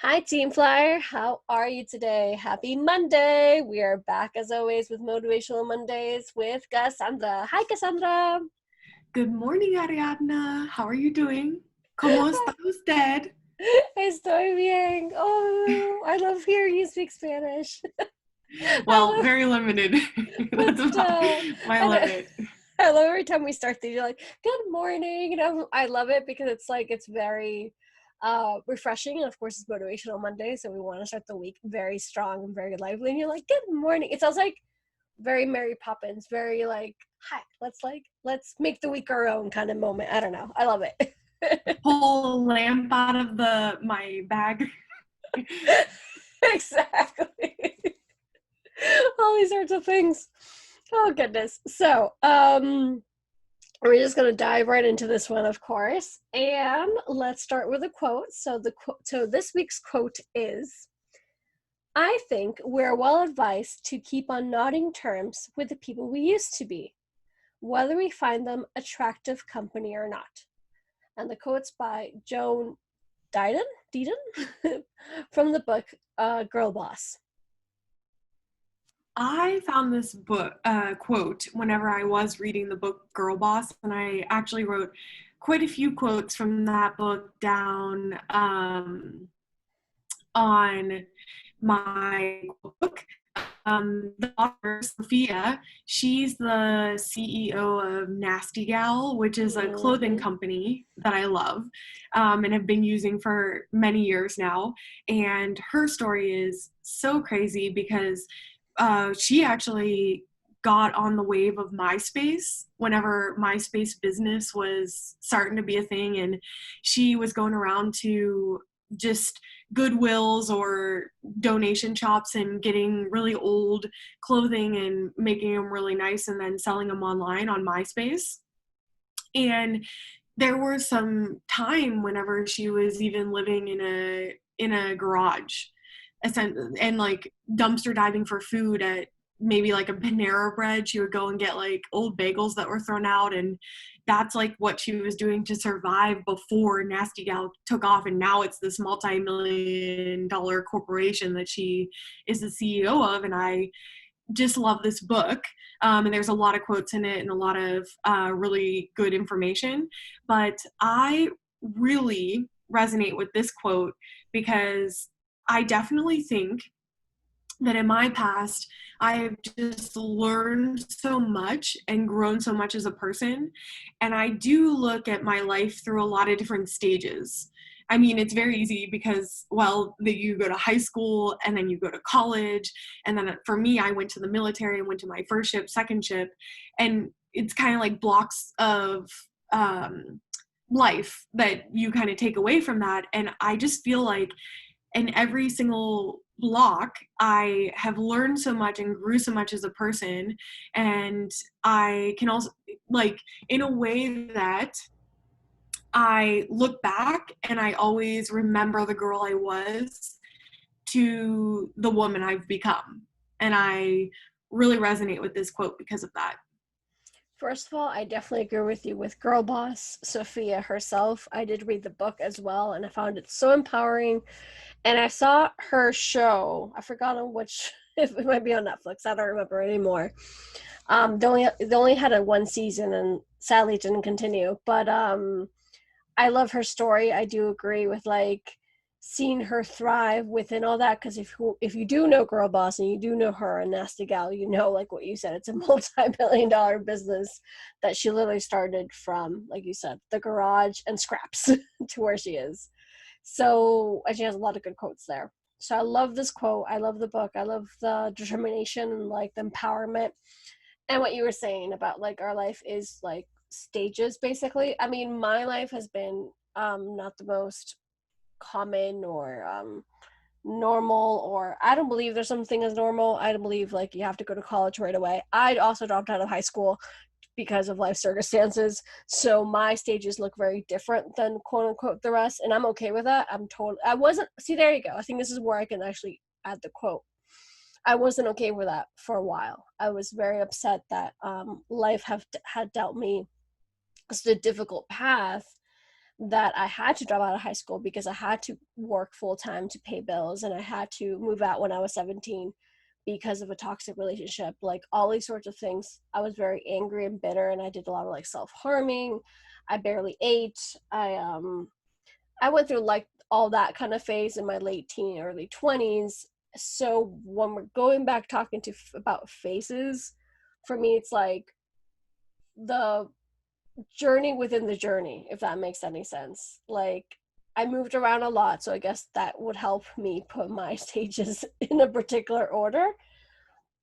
Hi, Team Flyer. How are you today? Happy Monday. We are back as always with Motivational Mondays with Cassandra. Hi, Cassandra. Good morning, Ariadna. How are you doing? ¿Cómo está usted? Estoy bien. Oh, I love hearing you speak Spanish. I Well, love, very limited. but That's about my I, limit. I love every time we start these. You're like, "Good morning." I love it because it's very refreshing, and of course, it's Motivational Monday, so we want to start the week very strong and very lively. And you're like, "Good morning." It sounds like very Mary Poppins, very like, hi, let's make the week our own kind of moment. I don't know. I love it. Pull a lamp out of my bag. Exactly. All these sorts of things. Oh goodness. So, we're just gonna dive right into this one, of course, and let's start with a quote. So this week's quote is, "I think we're well advised to keep on nodding terms with the people we used to be, whether we find them attractive company or not." And the quote's by Joan Didon from the book Girlboss. I found this book quote whenever I was reading the book Girlboss, and I actually wrote quite a few quotes from that book down on my book. The author, Sophia, she's the CEO of Nasty Gal, which is a clothing Mm-hmm. company that I love and have been using for many years now. And her story is so crazy because she actually got on the wave of MySpace whenever MySpace business was starting to be a thing. And she was going around to just Goodwills or donation shops and getting really old clothing and making them really nice and then selling them online on MySpace. And there was some time whenever she was even living in a garage and like dumpster diving for food at maybe like a Panera Bread. She would go and get like old bagels that were thrown out, and that's like what she was doing to survive before Nasty Gal took off. And now it's this multi-million-dollar corporation that she is the CEO of. And I just love this book. And there's a lot of quotes in it and a lot of really good information. But I really resonate with this quote because I definitely think that in my past, I've just learned so much and grown so much as a person. And I do look at my life through a lot of different stages. I mean, it's very easy because, well, that you go to high school and then you go to college. And then for me, I went to the military and went to my first ship, second ship. And it's kind of like blocks of life that you kind of take away from that. And I just feel like in every single block, I have learned so much and grew so much as a person. And I can also, like, in a way that I look back and I always remember the girl I was to the woman I've become. And I really resonate with this quote because of that. First of all, I definitely agree with you with Girlboss, Sophia herself. I did read the book as well, and I found it so empowering. And I saw her show. I forgot on which. If it might be on Netflix. I don't remember anymore. They only had a one season, and sadly it didn't continue. But I love her story. I do agree with like seeing her thrive within all that, because if you do know Girl Boss and you do know her and Nasty Gal, you know, like what you said, it's a multi-billion-dollar business that she literally started from, like you said, the garage and scraps to where she is. So, and she has a lot of good quotes there. So I love this quote. I love the book. I love the determination and like the empowerment, and what you were saying about like our life is like stages basically. I mean, my life has been not the most common or normal, or I don't believe there's something as normal. I don't believe like you have to go to college right away. I also dropped out of high school because of life circumstances, so my stages look very different than quote unquote the rest, and I'm okay with that. I wasn't, see, there you go. I think this is where I can actually add the quote. I wasn't okay with that for a while. I was very upset that life had dealt me such a difficult path that I had to drop out of high school because I had to work full time to pay bills, and I had to move out when I was 17 because of a toxic relationship. Like all these sorts of things. I was very angry and bitter, and I did a lot of like self-harming. I barely ate. I went through like all that kind of phase in my late teen, early 20s. So when we're going back talking to about phases, for me it's like the journey within the journey, if that makes any sense. Like I moved around a lot, so I guess that would help me put my stages in a particular order.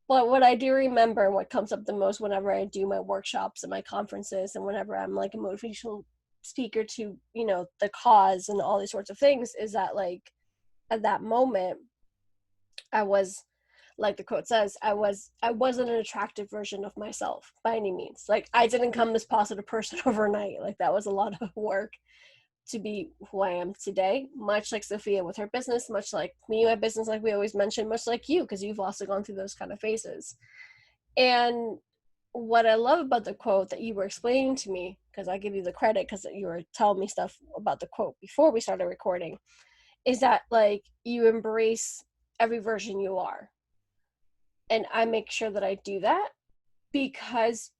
But what I do remember and what comes up the most whenever I do my workshops and my conferences and whenever I'm like a motivational speaker to, you know, the cause and all these sorts of things is that like at that moment I was, like the quote says, I wasn't an attractive version of myself by any means. Like I didn't become this positive person overnight. Like that was a lot of work to be who I am today, much like Sophia with her business, much like me, my business, like we always mention, much like you, because you've also gone through those kind of phases. And what I love about the quote that you were explaining to me, because I give you the credit because you were telling me stuff about the quote before we started recording, is that like you embrace every version you are. And I make sure that I do that because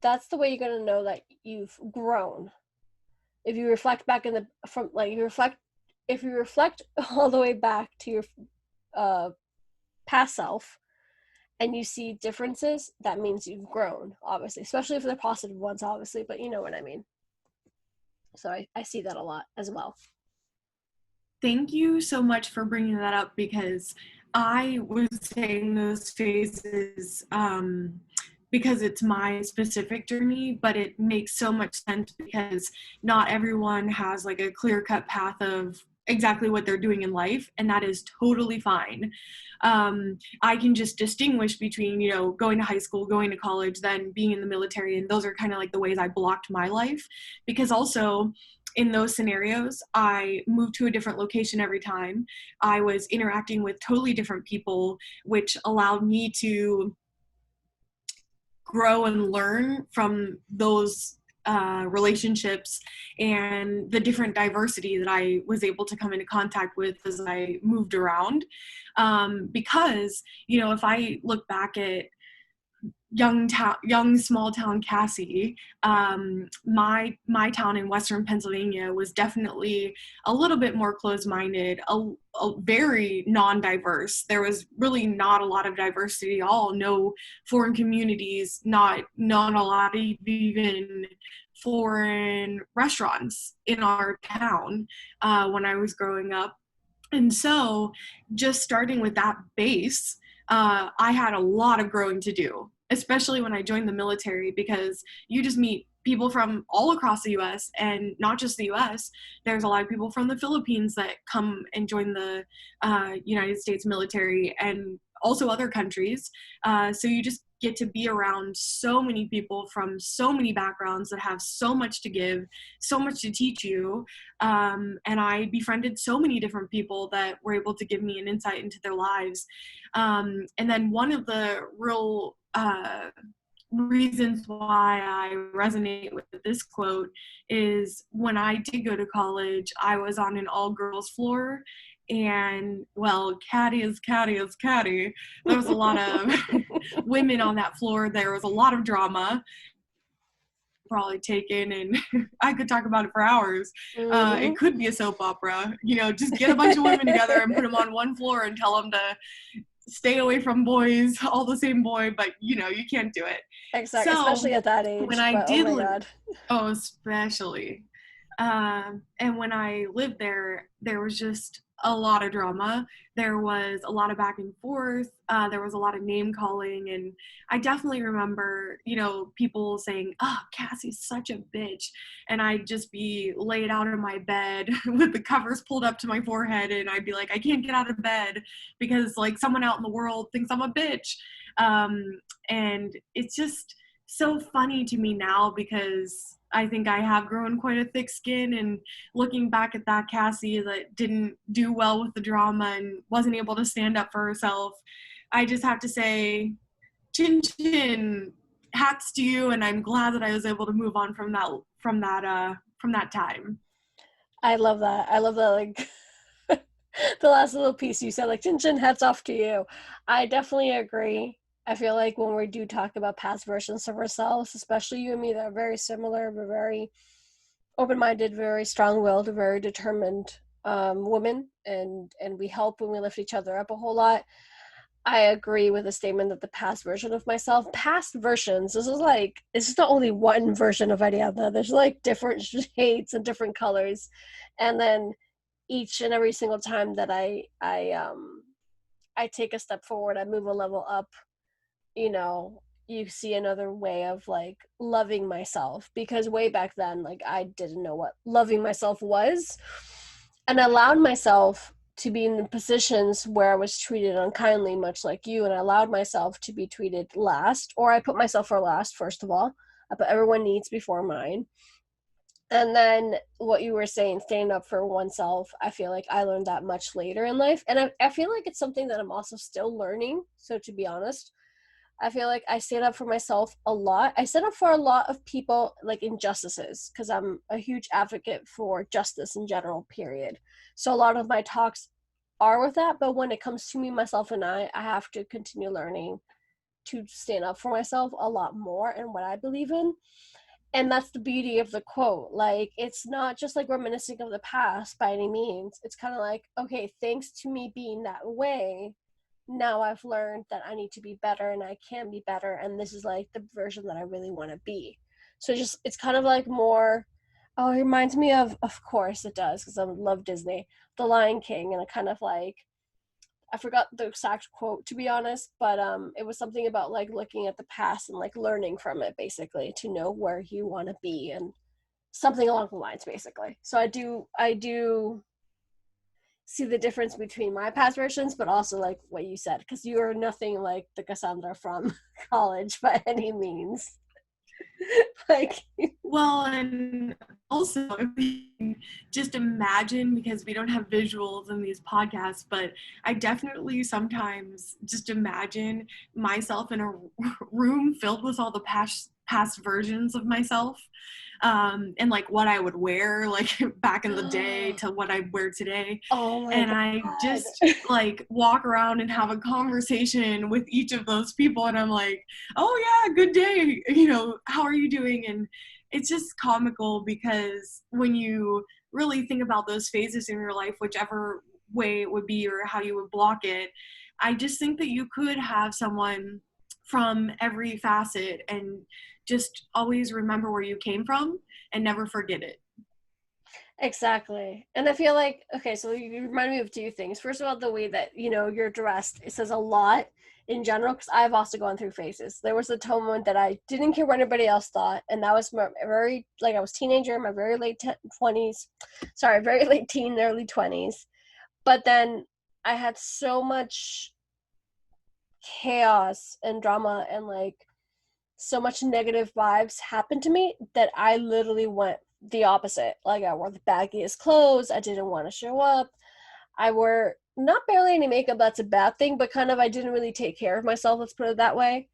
that's the way you're going to know that you've grown. If you reflect back in the from like you reflect if you reflect all the way back to your uh past self and you see differences, that means you've grown, obviously, especially for the positive ones, obviously, but you know what I mean. So I see that a lot as well. Thank you so much for bringing that up, because I was saying those phases because it's my specific journey, but it makes so much sense because not everyone has like a clear-cut path of exactly what they're doing in life, and that is totally fine. I can just distinguish between, you know, going to high school, going to college, then being in the military, and those are kind of like the ways I blocked my life, because also in those scenarios, I moved to a different location every time. I was interacting with totally different people, which allowed me to grow and learn from those relationships and the different diversity that I was able to come into contact with as I moved around. Because, you know, if I look back at young small town Cassey, my town in Western Pennsylvania was definitely a little bit more closed-minded, a very non-diverse. There was really not a lot of diversity at all. No foreign communities, not a lot of even foreign restaurants in our town when I was growing up. And so just starting with that base, I had a lot of growing to do, especially when I joined the military, because you just meet people from all across the US, and not just the US. There's a lot of people from the Philippines that come and join the United States military, and also other countries. So you just get to be around so many people from so many backgrounds that have so much to give, so much to teach you. And I befriended so many different people that were able to give me an insight into their lives. And then one of the real reasons why I resonate with this quote is when I did go to college, I was on an all-girls floor, and well, catty is catty is catty. There was a lot of women on that floor. There was a lot of drama probably taken, and I could talk about it for hours. Mm-hmm. It could be a soap opera, you know, just get a bunch of women together and put them on one floor and tell them to stay away from boys, all the same boy, but you know, you can't do it. Exactly, So especially at that when age. I But oh did my live, god. oh, especially, and when I lived there, there was just a lot of drama. There was a lot of back and forth. There was a lot of name calling. And I definitely remember, you know, people saying, oh, Cassie's such a bitch. And I'd just be laid out in my bed with the covers pulled up to my forehead. And I'd be like, I can't get out of bed because like someone out in the world thinks I'm a bitch. And it's just so funny to me now because I think I have grown quite a thick skin, and looking back at that Cassey that didn't do well with the drama and wasn't able to stand up for herself, I just have to say, chin chin, hats to you, and I'm glad that I was able to move on from that time. I love that. I love that, like, the last little piece you said, like, chin chin, hats off to you. I definitely agree. I feel like when we do talk about past versions of ourselves, especially you and me, that are very similar, we're very open-minded, very strong-willed, very determined women, and we help and we lift each other up a whole lot. I agree with the statement that the past version of myself, past versions, this is not only one version of Ariadna. There's like different shades and different colors. And then each and every single time that I take a step forward, I move a level up, you know, you see another way of like loving myself, because way back then, like, I didn't know what loving myself was, and I allowed myself to be in the positions where I was treated unkindly, much like you, and I allowed myself to be treated last, or I put myself for last. First of all, I put everyone needs before mine. And then what you were saying, standing up for oneself, I feel like I learned that much later in life, and I feel like it's something that I'm also still learning. So to be honest, I feel like I stand up for myself a lot. I stand up for a lot of people, like injustices, because I'm a huge advocate for justice in general, period. So a lot of my talks are with that. But when it comes to me, myself, and I have to continue learning to stand up for myself a lot more and what I believe in. And that's the beauty of the quote. Like, it's not just like reminiscing of the past by any means. It's kind of like, okay, thanks to me being that way, now I've learned that I need to be better and I can be better, and this is like the version that I really want to be. So just, it's kind of like more, oh, it reminds me of course it does, because I love Disney, The Lion King, and I kind of like, I forgot the exact quote, to be honest, but it was something about like looking at the past and like learning from it, basically, to know where you want to be, and something along the lines, basically. So I do see the difference between my past versions, but also like what you said, because you are nothing like the Cassandra from college by any means. Like, Well, and also, I mean, just imagine, because we don't have visuals in these podcasts, but I definitely sometimes just imagine myself in a room filled with all the past versions of myself, and like what I would wear like back in the day to what I wear today. oh my And I god. just like walk around and have a conversation with each of those people, and I'm like, oh yeah, good day, how are you doing? And it's just comical, because when you really think about those phases in your life, whichever way it would be or how you would block it, I just think that you could have someone from every facet and just always remember where you came from and never forget it. Exactly. And I feel like, okay, so you remind me of two things. First of all, the way that, you're dressed, it says a lot in general, because I've also gone through phases. There was a moment that I didn't care what anybody else thought, and that was my very, like, I was teenager, my very late 20s, sorry, very late teen, early 20s. But then I had so much chaos and drama and like so much negative vibes happen to me that I literally went the opposite. Like, I wore the baggiest clothes. I didn't want to show up. I wore not barely any makeup. That's a bad thing, but kind of, I didn't really take care of myself. Let's put it that way.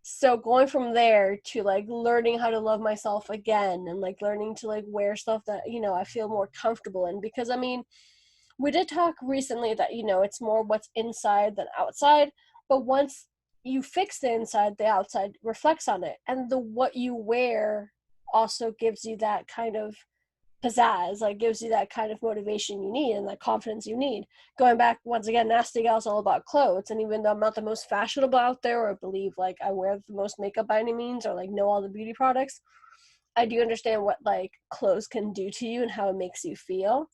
So going from there to like learning how to love myself again, and like learning to like wear stuff that, I feel more comfortable in, because I mean, we did talk recently that, it's more what's inside than outside, but once you fix the inside, the outside reflects on it, and the what you wear also gives you that kind of pizzazz, like gives you that kind of motivation you need and that confidence you need. Going back once again, Nasty Gal's all about clothes, and even though I'm not the most fashionable out there, or believe like I wear the most makeup by any means, or like know all the beauty products, I do understand what like clothes can do to you and how it makes you feel.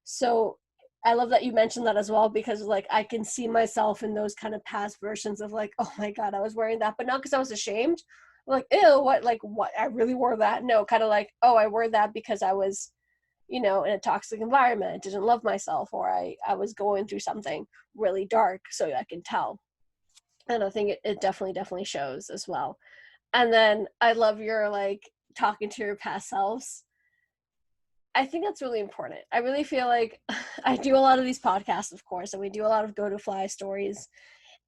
So I love that you mentioned that as well, because like I can see myself in those kind of past versions of like, oh my god, I was wearing that, but not because I was ashamed. Like, ew, what I really wore that. No, kind of like, oh, I wore that because I was, in a toxic environment, I didn't love myself, or I was going through something really dark, so I can tell. And I think it definitely shows as well. And then I love your like talking to your past selves. I think that's really important. I really feel like I do a lot of these podcasts, of course, and we do a lot of go to fly stories.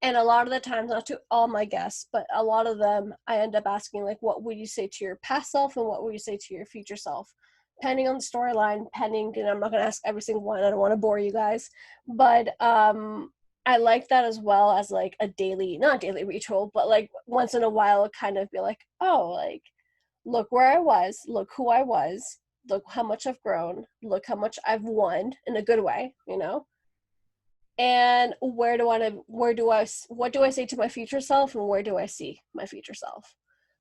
And a lot of the times, not to all my guests, but a lot of them, I end up asking, like, what would you say to your past self and what would you say to your future self? depending on the storyline, pending, and I'm not going to ask every single one. I don't want to bore you guys, but I like that as well as like a daily, not daily ritual, but like once in a while, kind of be like, oh, like look where I was, look who I was, look how much I've grown, look how much I've won in a good way, you know? And what do I say to my future self, and where do I see my future self?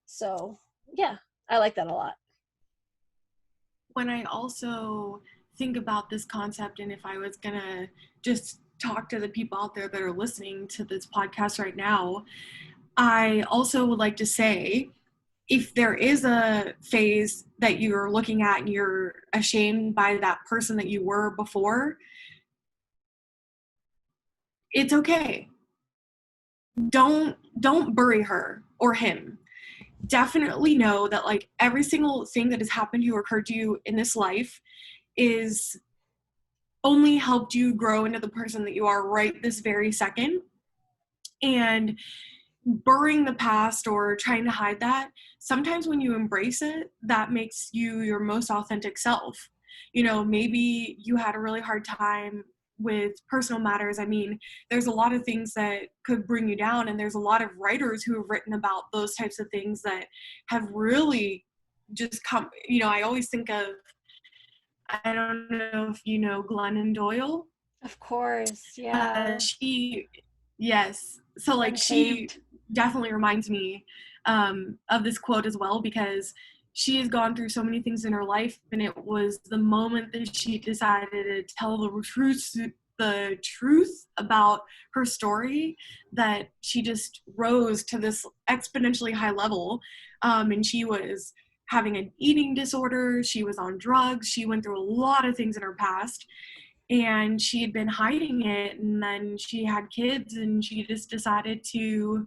So, yeah, I like that a lot. When I also think about this concept, and if I was gonna just talk to the people out there that are listening to this podcast right now, I also would like to say, if there is a phase that you're looking at and you're ashamed by that person that you were before, it's okay. Don't bury her or him. Definitely know that like every single thing that has happened to you or occurred to you in this life is only helped you grow into the person that you are right this very second. And burying the past or trying to hide that, sometimes when you embrace it, that makes you your most authentic self. You know, maybe you had a really hard time with personal matters. I mean, there's a lot of things that could bring you down, and there's a lot of writers who have written about those types of things that have really just come, you know, I always think of, I don't know if you know Glennon Doyle. Of course, yeah. She, yes. So like she Untamed. definitely reminds me of this quote as well, because she has gone through so many things in her life, and it was the moment that she decided to tell the truth about her story, that she just rose to this exponentially high level. And she was having an eating disorder, she was on drugs, she went through a lot of things in her past, and she had been hiding it, and then she had kids, and she just decided to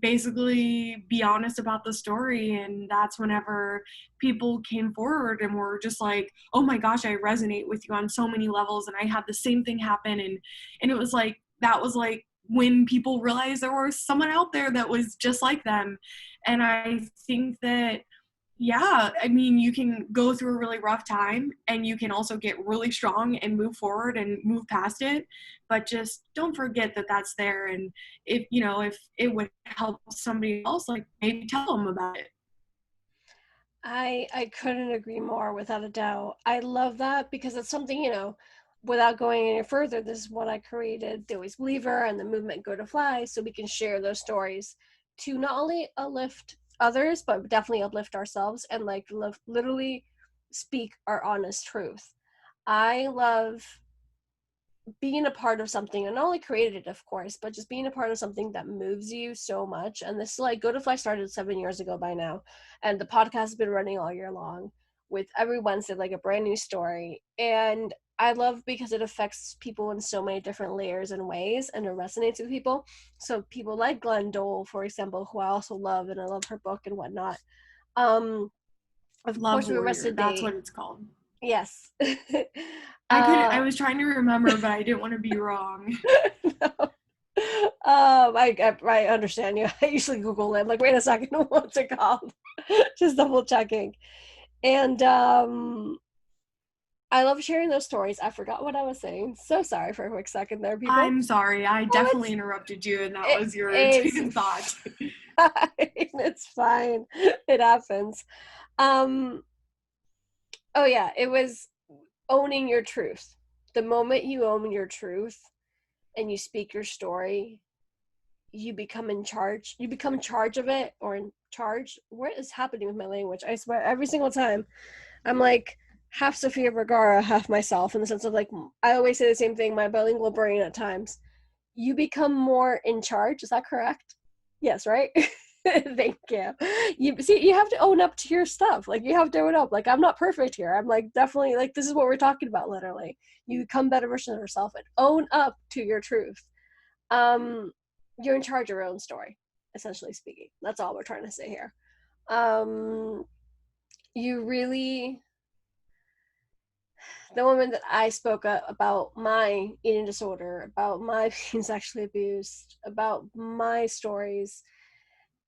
basically be honest about the story. And that's whenever people came forward and were just like, oh my gosh, I resonate with you on so many levels, and I had the same thing happen. And it was like, that was like when people realized there was someone out there that was just like them. And I think that, yeah, I mean, you can go through a really rough time, and you can also get really strong and move forward and move past it. But just don't forget that that's there. And if, you know, if it would help somebody else, like maybe tell them about it. I couldn't agree more, without a doubt. I love that because it's something, you know, without going any further, this is what I created the Always Believer and the movement Go to Fly, so we can share those stories to not only uplift others, but definitely uplift ourselves and like literally speak our honest truth. I love being a part of something, and not only created it, of course, but just being a part of something that moves you so much. And this, like, Go to Fly started 7 years ago by now, and the podcast has been running all year long with every Wednesday like a brand new story. And I love because it affects people in so many different layers and ways, and it resonates with people. So people like Glenn Dole, for example, who I also love, and I love her book and whatnot. um of Love course, we Warrior, Arrested that's what Date. it's called. Yes. I uh was trying to remember, but I didn't want to be wrong. no. I understand you. I usually Google it. I'm like, wait a second, what's it called? Just double checking. And I love sharing those stories. I forgot what I was saying. So sorry for a quick second there, people. I'm sorry, I Oh, definitely interrupted you, and that it, was your it's train of thought. fine. It's fine. It happens. Um. Oh yeah, it was owning your truth. The moment you own your truth and you speak your story, you become in charge. You become charge of it, or in charge. What is happening with my language? I swear, every single time I'm like half Sofia Vergara, half myself, in the sense of like, I always say the same thing, my bilingual brain at times. You become more in charge. Is that correct? Yes, right? Thank you. You see, you have to own up to your stuff. Like, you have to own up. Like, I'm not perfect here. I'm like, definitely, like, this is what we're talking about, literally. You become better version of yourself and own up to your truth. um you're in charge of your own story, essentially speaking. That's all we're trying to say here. um you really, the moment that I spoke up about my eating disorder, about my being sexually abused, about my stories,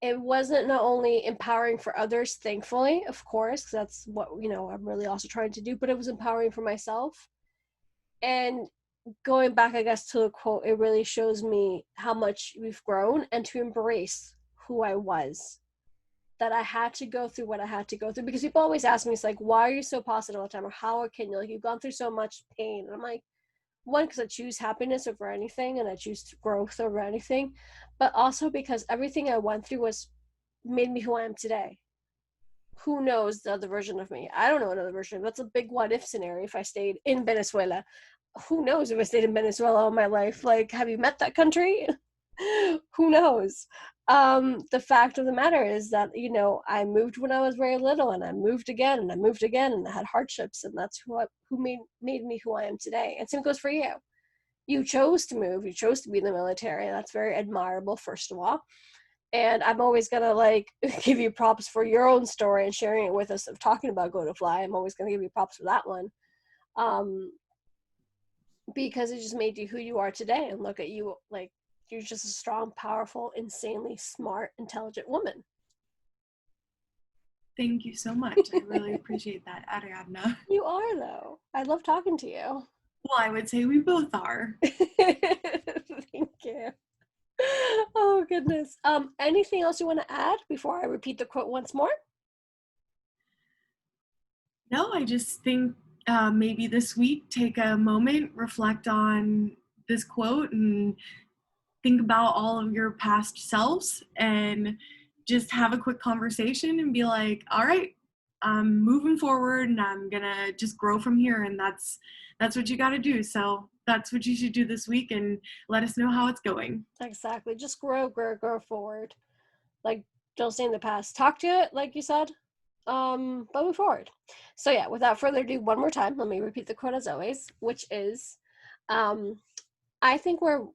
it wasn't not only empowering for others, thankfully, of course, 'cause that's what, I'm really also trying to do, but it was empowering for myself. And going back, I guess, to the quote, it really shows me how much we've grown and to embrace who I was. That I had to go through what I had to go through, because people always ask me, it's like, why are you so positive all the time? Or how can you, like, you've gone through so much pain? And I'm like, one, because I choose happiness over anything and I choose growth over anything, but also because everything I went through was made me who I am today. Who knows the other version of me? I don't know another version. That's a big what if scenario. If I stayed in Venezuela, who knows if I stayed in Venezuela all my life? Like, have you met that country? Who knows? The fact of the matter is that, I moved when I was very little, and I moved again, and I moved again, and I had hardships, and that's who made me who I am today. And same goes for you. You chose to move. You chose to be in the military. And that's very admirable, first of all. And I'm always gonna like give you props for your own story and sharing it with us of talking about Go to Fly. I'm always gonna give you props for that one. Um, because it just made you who you are today. And look at you, like, you're just a strong, powerful, insanely smart, intelligent woman. Thank you so much. I really appreciate that, Ariadna. You are, though. I love talking to you. Well, I would say we both are. Thank you. Oh goodness. Anything else you want to add before I repeat the quote once more? No, I just think maybe this week take a moment, reflect on this quote, and think about all of your past selves, and just have a quick conversation and be like, all right, I'm moving forward and I'm gonna just grow from here. And that's what you got to do. So that's what you should do this week, and let us know how it's going. Exactly. Just grow forward. Like, don't stay in the past. Talk to it, like you said. But move forward. So yeah, without further ado, one more time, let me repeat the quote as always, which is, um, I think we're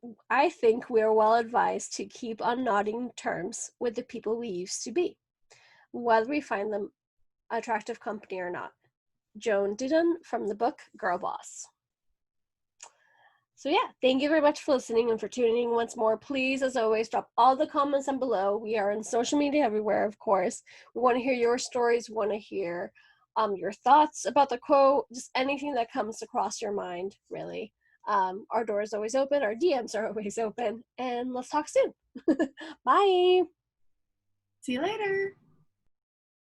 well advised to keep on nodding terms with the people we used to be, whether we find them attractive company or not. Joan Didon from the book Girlboss. So yeah, thank you very much for listening and for tuning in once more. Please, as always, drop all the comments down below. We are on social media everywhere, of course. We want to hear your stories. We want to hear your thoughts about the quote, just anything that comes across your mind, really. Our door is always open. Our DMs are always open. And let's talk soon. Bye. See you later.